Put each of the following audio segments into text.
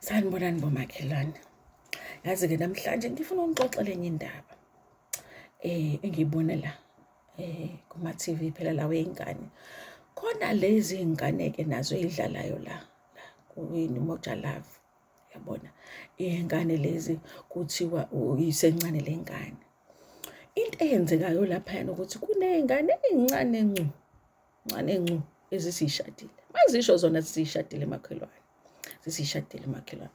Sanibonani bomakhelwane. Yazi-ke namhlanje ngifuna unixoxele enye indaba. Engiyibona la kuma-TV phela lawo ey'ngane. Khona lezi y'ngane-ke nazo ey'dlalayo la kuyini Moja Love. Yabona? Iy'ngane lezi kuthiwa isencane le ngane. Into eyenzekayo laphayana ukuthi kuney'ngane ey'ncane ncu ezisishadile. Mazisho zona zisishadile makhelwane. Sesishadile makhelwane.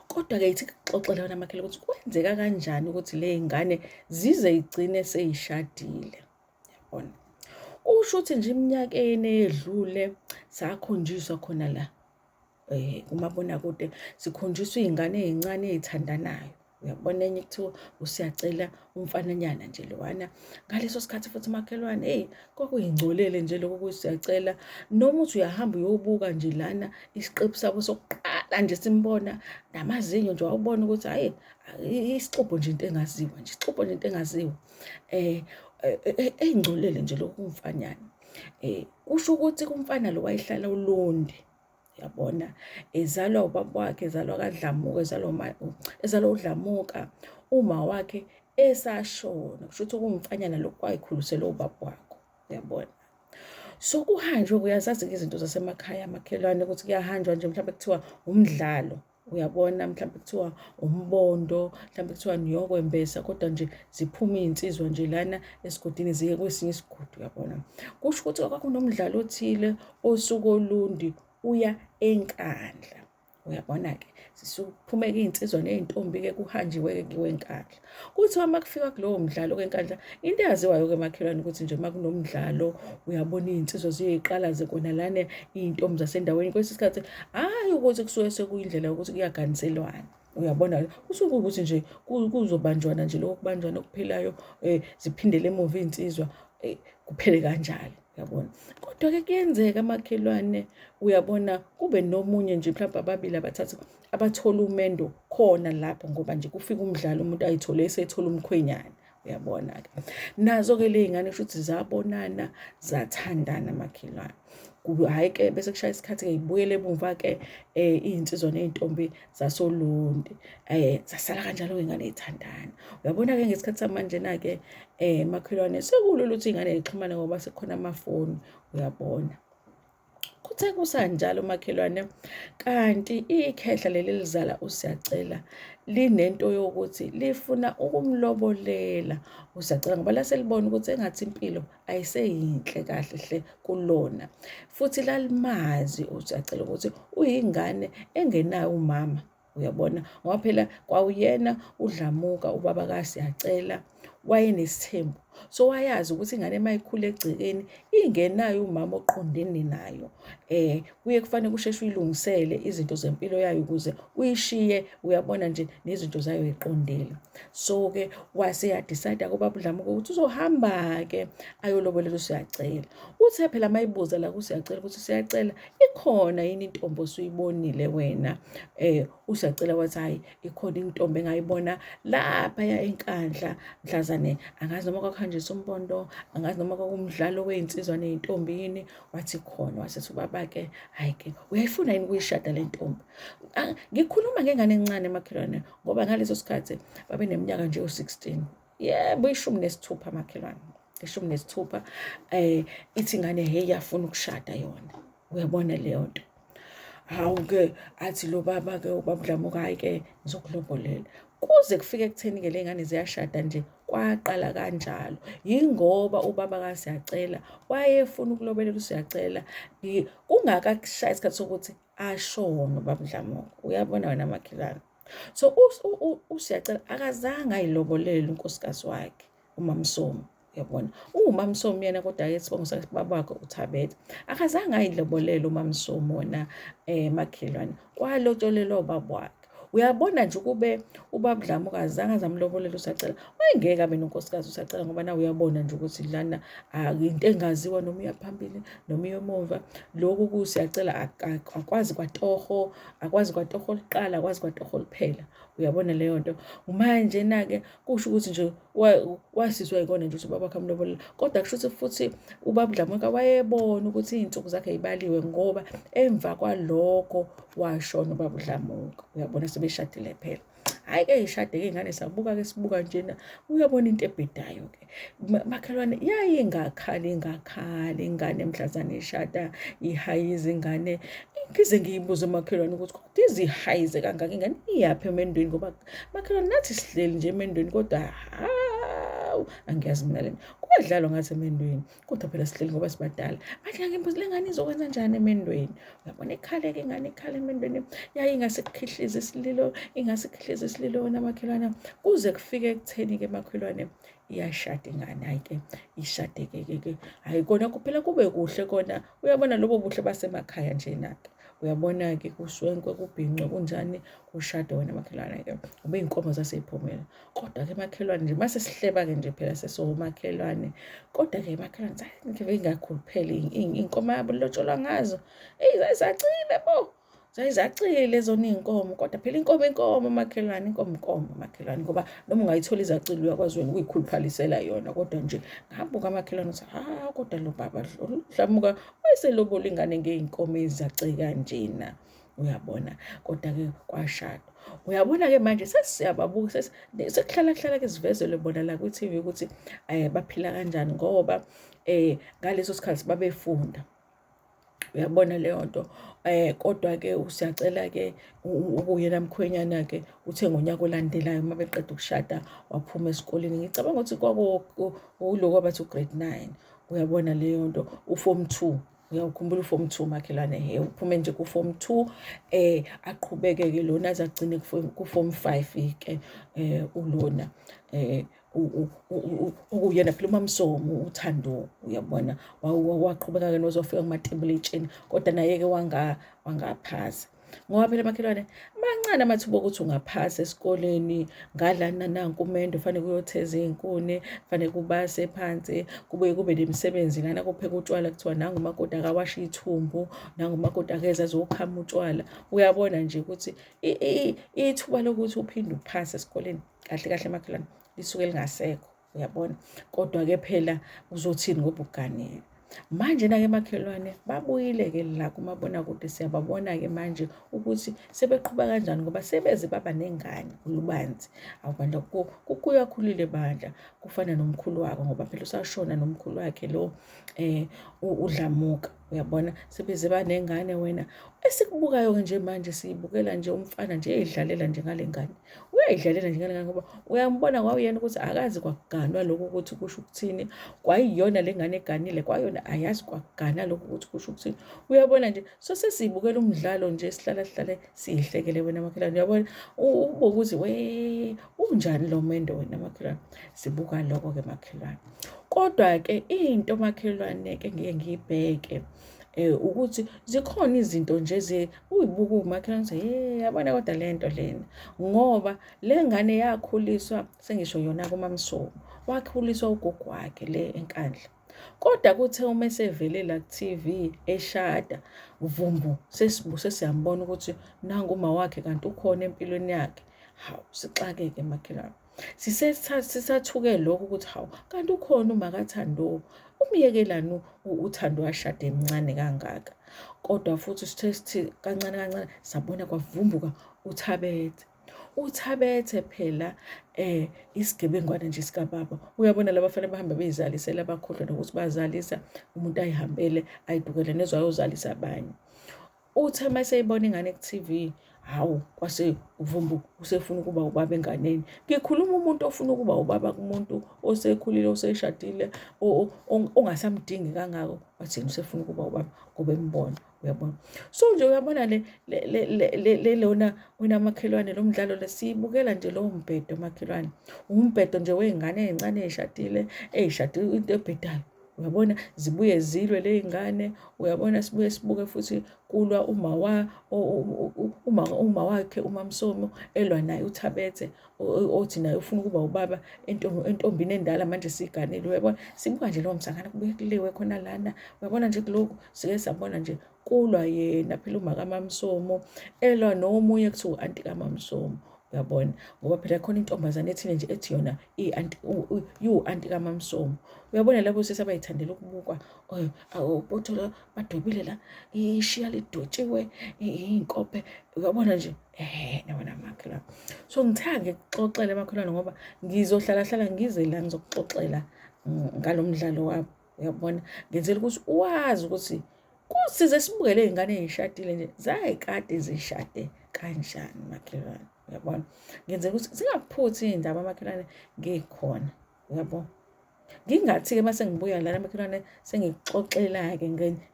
Kodwa-ke ithi kuxoxela wena makhelwane ukuthi kwenzeka kanjani ukuthi le y'ngane zize y'gcine sey'shadile. Yabona? Kusho ukuthi nje iminyakeni eyedlule sakhonjiswa khona la kumabonakude sikhonjiswa iy'ngane ey'ncane ey'thandanayo. Uyabona enye kuthiwa usiyacela umfananyana nje lowana. Ngaleso sikhathi futhi makhelwane kwakuyingcolele nje lokho kusiyacela. Noma uthi uyahamba uyobuka nje lana isiqephu sabo sokuqala nje simbona namazinyo nje wawubona ukuthi hhayi isixubho nje into engaziwa nje isixubho nje into engaziwa. Ey'ngcolele nje lokho kumfanyana. Kusho ukuthi kumfana lo wayehlala uLondi. Yabona, ezalwa ubaba wakhe, ezalwa kaDlamuka, ezalwa uDlamuka, uma wakhe esashona. Kusho ukuthi kumfanyana lokhu kwayikhuliselwe ubaba wakho. Uyabona? So kuhanjwe uyazazi-ke izinto zasemakhaya makhelwane ukuthi kuyahanjwa nje mhlawumbe kuthiwa umdlalo. Uyabona, mhlawumbe kuthiwa umbondo, mhlawumbe kuthiwa niyokwembesa, kodwa nje ziphuma iy'nsizwa nje lana esigodini ziye kwesinye isigodi. Uyabona? Kusho ukuthi kwakunomdlalo othile osuke oLundi uya eNkandla. Uyabona-ke? Sisuphumeke iy'nsizwa ney'ntombi-ke kuhanjiwe-ke kuyiwe eNkandla. Kuthiwa uma kufika kulowo mdlalo kweNkandla, into eyaziwayo-ke makhelwane ukuthi nje uma kunomdlalo uyabona iy'nsizwa ziyoy'qala kona lana iy'ntombi zasendaweni. Kwesinye isikhathi hhayi ukuthi kusuke sekuyindlela yokuthi kuyaganiselwana. Uyabona? Kusuke ukuthi nje kuzobanjwana nje lokho kubanjwana okuphilayo ziphindele emuva iy'nsizwa kuphele kanjalo. Uyabona? Kodwa-ke kuyenzeka makhelwane, uyabona, kube nomunye nje mhlawumbe ababili abathathu abathola umendo khona lapho ngoba nje kufika umdlalo umuntu ayithole esethola umkhwenyana. Uyabona-ke? Nazo-ke le y'ngane kusho ukuthi zabonana zathandana makhelwane. Hhayi-ke bese kushaya isikhathi-ke y'buyele emumva-ke iy'nsizwa ney'ntombi zasoLundi. Zasala kanjalo-ke iy'ngane y'thandana. Uyabona-ke ngesikhathi samanje-na-ke makhelwane sekulula ukuthi iy'ngane y'xhumane ngoba sekukhona amafoni. Uyabona? Kuthe kusanjalo makhelwane, kanti ikhehla leli elizala uSiyacela linento yokuthi lifuna ukumlobolela uSiyacela ngoba lase libona ukuthi engathi impilo ayiseyinhle kahle hle kulona. Futhi lalimazi uSiyacela ukuthi uyingane engenayo umama. Uyabona? Ngoba phela kwawuyena uDlamuka ubaba kaSiyacela wayenesithembu. So wayazi ukuthi ingane mayikhula egcekeni ingenayo umama oqondene nayo. Kuye kufanele kusheshe uyilungisele izinto zempilo yayo ukuze uyishiye, uyabona nje nezinto zayo yiqondile. So-ke wase yadicide ubaba uDlamuka ukuthi uzohamba-ke ayolobolela uSiyacela. Uthe phela mayibuza la kuSiyacela ukuthi Siyacela ikhona yini intombi osuyibonile wena? uSiyacela wathi hhayi ikhona intombi engayibona laphaya eNkandla mhlazane, angazi noma kwakuhanjiswa umbondo, angazi noma kwakumdlalo wey'nsizwa ney'ntombi yini. Wathi khona, wasethi ubaba-ke hhayi-ke uyayifuna yini ukuyishada le ntombi? Ngikhuluma ngengane encane makhelwane ngoba ngaleso sikhathi babeneminyaka nje u-16. Yebo, 16 makhelwane, 16. Ithi ingane hey yafuna ukushada yona. Uyabona leyo nto? Hawu-ke athi lo baba-ke ubaba uDlamuka hhayi-ke ngizokulobolela. Kuze kufike ekutheni-ke le ngane ziyashada nje kwaqala kanjalo. Yingoba ubaba kaSiyacela wayefuna ukulobolela uSiyacela kungakashaya isikhathi sokuthi ashone ubaba uDlamuka. Uyabona wena makhelwane? So uSiyacela akazange ayilobolele unkosikazi wakhe uMaMsomi. Uyabona? UMaMsomi yena kodwa-ke isibongo sakababa wakhe uThabethe akazange ayilobolele uMaMsomi wona makhelwane. Kwalotsholelwa ubaba wakhe. Uyabona nje ukube ubaba uDlamuka azange azamlobolela uSiyacela wayengeke abe nonkosikazi uSiyacela ngoba nawe uyabona nje ukuthi lana into engaziwa noma iya phambili noma iya emuva. Lokhu kuSiyacela akwazi kwatoho, akwazi kwatoho oluqala, akwazi kwatoho oluphela. Uyabona leyo nto? Manje-na-ke kusho ukuthi nje wasizwa yikona nje ukuthi ubaba wakhe amlobolela, kodwa kusho ukuthi futhi ubaba uDlamuka wayebona ukuthi iy'nsuku zakhe y'baliwe ngoba emva kwalokho washona ubaba uDlamuka. Uyabona sebeshadile phela. Hhayi-ke y'shade-ke iy'ngane sabuka-ke sibuka njena, uyabona into ebhedayo-ke. Makhelwane yayingakhali ingane mhlazane ishada, ihayize ingane. Ngize ngiyibuze umakhelwane ukuthi kodwa izihayize kangaka ingane iyaphi emendweni, ngoba makhelwane nathi sihleli nje emendweni kodwa hawu angiyazi mina lena kuyadlalwa ngathi emendweni, kodwa phela sihleli ngoba sibadala. Manje ngimbuza le ngane izokwenza njani emendweni? Uyabona ikhala-ke ingane ikhala emendweni, yayingasikhihlaza isililo wena makhelwane, kuze kufike ekutheni-ke makhelwane iyashada ingane. Hhayi-ke ishade-ke hhayi kona kuphela kube kuhle kona, uyabona lobo buhle basemakhaya njena-ke. Uyabona-ke kushwenkwe kubhincwe kunjani kushada wena makhelwane-ke ube iy'nkomo zasey'phumela. Kodwa-ke makhelwane nje mase sihleba-ke nje phela sesomakhelwane, kodwa-ke makhelwane ngive ngingakhuluphele iy'nkomo yabo lilotsholwa ngazo zayisacile bo. Zayizacile zona iy'nkomo, kodwa phela inkomo makhelwane, inkomo makhelwane, ngoba noma ungayithola izacile uyakwazi wena ukuyikhuluphalisela yona. Kodwa nje ngabuka makhelwane ukuthi kodwa lo baba uDlamuka wayeselobola ingane ngey'nkomo ezizacile kanjena. Uyabona, kodwa-ke kwashadwa. Uyabona-ke manje sesiyababuka sekuhlala-ke sivezelwe bona la kwi-T_V ukuthi baphila kanjani ngoba ngaleso sikhathi babefunda. Uyabona leyo nto. Kodwa-ke siyacela-ke ukuyena mkhwenyana-ke uthe ngonyaka olandelayo uma beqeda ukushada waphuma esikoleni. Ngicabanga ukuthi ulo wabathi u-grade 9. Uyabona leyo nto, u-form 2. Uyawukhumbula u-form 2 makhelwane, uphume nje ku-form 2 aqhubeke-ke lona aze agcine ku-form 5-ke ulona ukuyena phela uMaMsomo uThando. Uyabona waqhubeka-ke nozofika kumatebulethini, kodwa naye-ke wangaphasa. Ngoba phela makhelwane mancane amathuba okuthi ungaphasa esikoleni, ngadlana nanku umendo fanele kuyotheza iy'nkuni, fanele kubase phansi, kube nemisebenzi lana kuphekwa utshwala kuthiwa nangu umakoti akawashe iy'thumbu, nangu umakoti akeze azokhama utshwala. Uyabona nje ukuthi ithuba lokuthi uphinde uphase esikoleni kahle kahle makhelwane lisuke lingasekho. Uyabona, kodwa-ke phela uzothini ngoba uganile. Manje-ke makhelwane babuyile-ke la kumabonakude, siyababona-ke manje ukuthi sebeqhuba kanjani ngoba sebeze baba nengane ulubanzi. Awubandla kuyakhulile bandla kufana nomkhulu wabo, ngoba phela usashona nomkhulu wakhe lo uDlamuka. Uyabona sebeze banengane wena. Esikubukayo-ke nje manje siyibukela nje umfana nje eyidlalela nje ngale ngane. Uyayidlalela nje ngale ngane ngoba uyambona kwawuyena ukuthi akazi kwakuganwa lokho ukuthi kusho ukuthini. Kwayiyona le ngane eganile, kwayona ayazi kwakugana lokho ukuthi kusho ukuthini. Uyabona nje sesibukela umdlalo nje sihlale siyihlekele wena makhelwane. Uyabona ubuke ukuthi unjani lo mendo wena makhelwane. Sibuka lokho-ke makhelwane. Kodwa-ke into makhelwane-ke ngike ngiyibheke ukuthi zikhona izinto nje uyibuka umakhelwane uthi yabona kodwa lento lena, ngoba le ngane yakhuliswa sengisho yona kuMaMsomo, wakhuliswa ugogo wakhe le eNkandla. Kodwa kuthe uma esevele la ku-T_V eshada vumbu sesiyambona ukuthi nangu uma wakhe kanti ukhona empilweni yakhe. Hawu sixakeke makhelwane. Sisathuke lokho ukuthi hawu kanti ukhona uma kaThando, umyekelani uThando washada emncane kangaka. Kodwa futhi sithe sithi kancane sabona kwavumbuka uThabethe phela isigebengwana nje sikababa. Uyabona laba bafana bahamba beyizalisela abakhohlwa nokuthi bazalisa, umuntu ayihambele ayidukele nezwe ayozalisa abanye. Uthe uma eseyibona ingane ku-T_V, hawu kwase uvumbu usefuna ukuba ubaba enganeni. Ngikhuluma umuntu ofuna ukuba ubaba kumuntu osekhulile oseshadile ongasamdingi kangako, wathini usefuna ukuba ubaba ngoba embona. Uyabona, so nje uyabona lona wena makhelwane lo mdlalo siyibukela nje lowo mbhedo makhelwane. Umbhedo nje wey'ngane ey'ncane ey'shade into ebhedayo. Uyabona zibuye zilwe ley'ngane. Uyabona sibuye sibuke futhi kulwa uma wakhe uMaMsomo elwa naye uThabethe othi naye ufuna ukuba ubaba entombini endala manje siganile. Uyabona sibuka nje lowo msangano kubuye kuliwe khona lana. Uyabona nje kulokhu sike sabona nje kulwa yena phela umakaMaMsomo elwa nomunye kuthiwa u-anti kaMaMsomo. uyabona, ngoba phela khona intombazane ethile nje ethi yona iwu-anti kaMamsomo. Uyabona labo sisi abayithandela ukubukwa ubothola badobile la, ishiya lidotshiwe, iy'nkophe, uyabona nje, yabona makhelwane. So ngithanda ngikuxoxele makhelwane ngoba ngizohlala ngize la ngizokuxoxela ngalo mdlalo wabo, uyabona, ngenzela ukuthi wazi ukuthi kusize sibuke ley'ngane ey'shadile nje zayikade zishade kanjani makhelwane, uyabona. Ngenzela ukuthi zingaphuthi iy'ndaba makhelwane ngikhona, uyabo. Ngingathi-ke uma sengibuya lana makhelwane sengikuxoxela-ke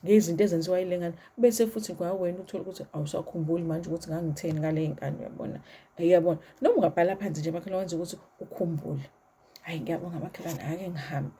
ngezinto ezenziwa yile ngane, bese futhi wena uthole ukuthi awusakhumbuli manje ukuthi ngangitheni ngale y'ngane, uyabona. Uyabona, noma ungabhala phansi nje makhelwane wenza ukuthi ukhumbule. Hhayi, ngiyabonga makhelwane, ake ngihambe.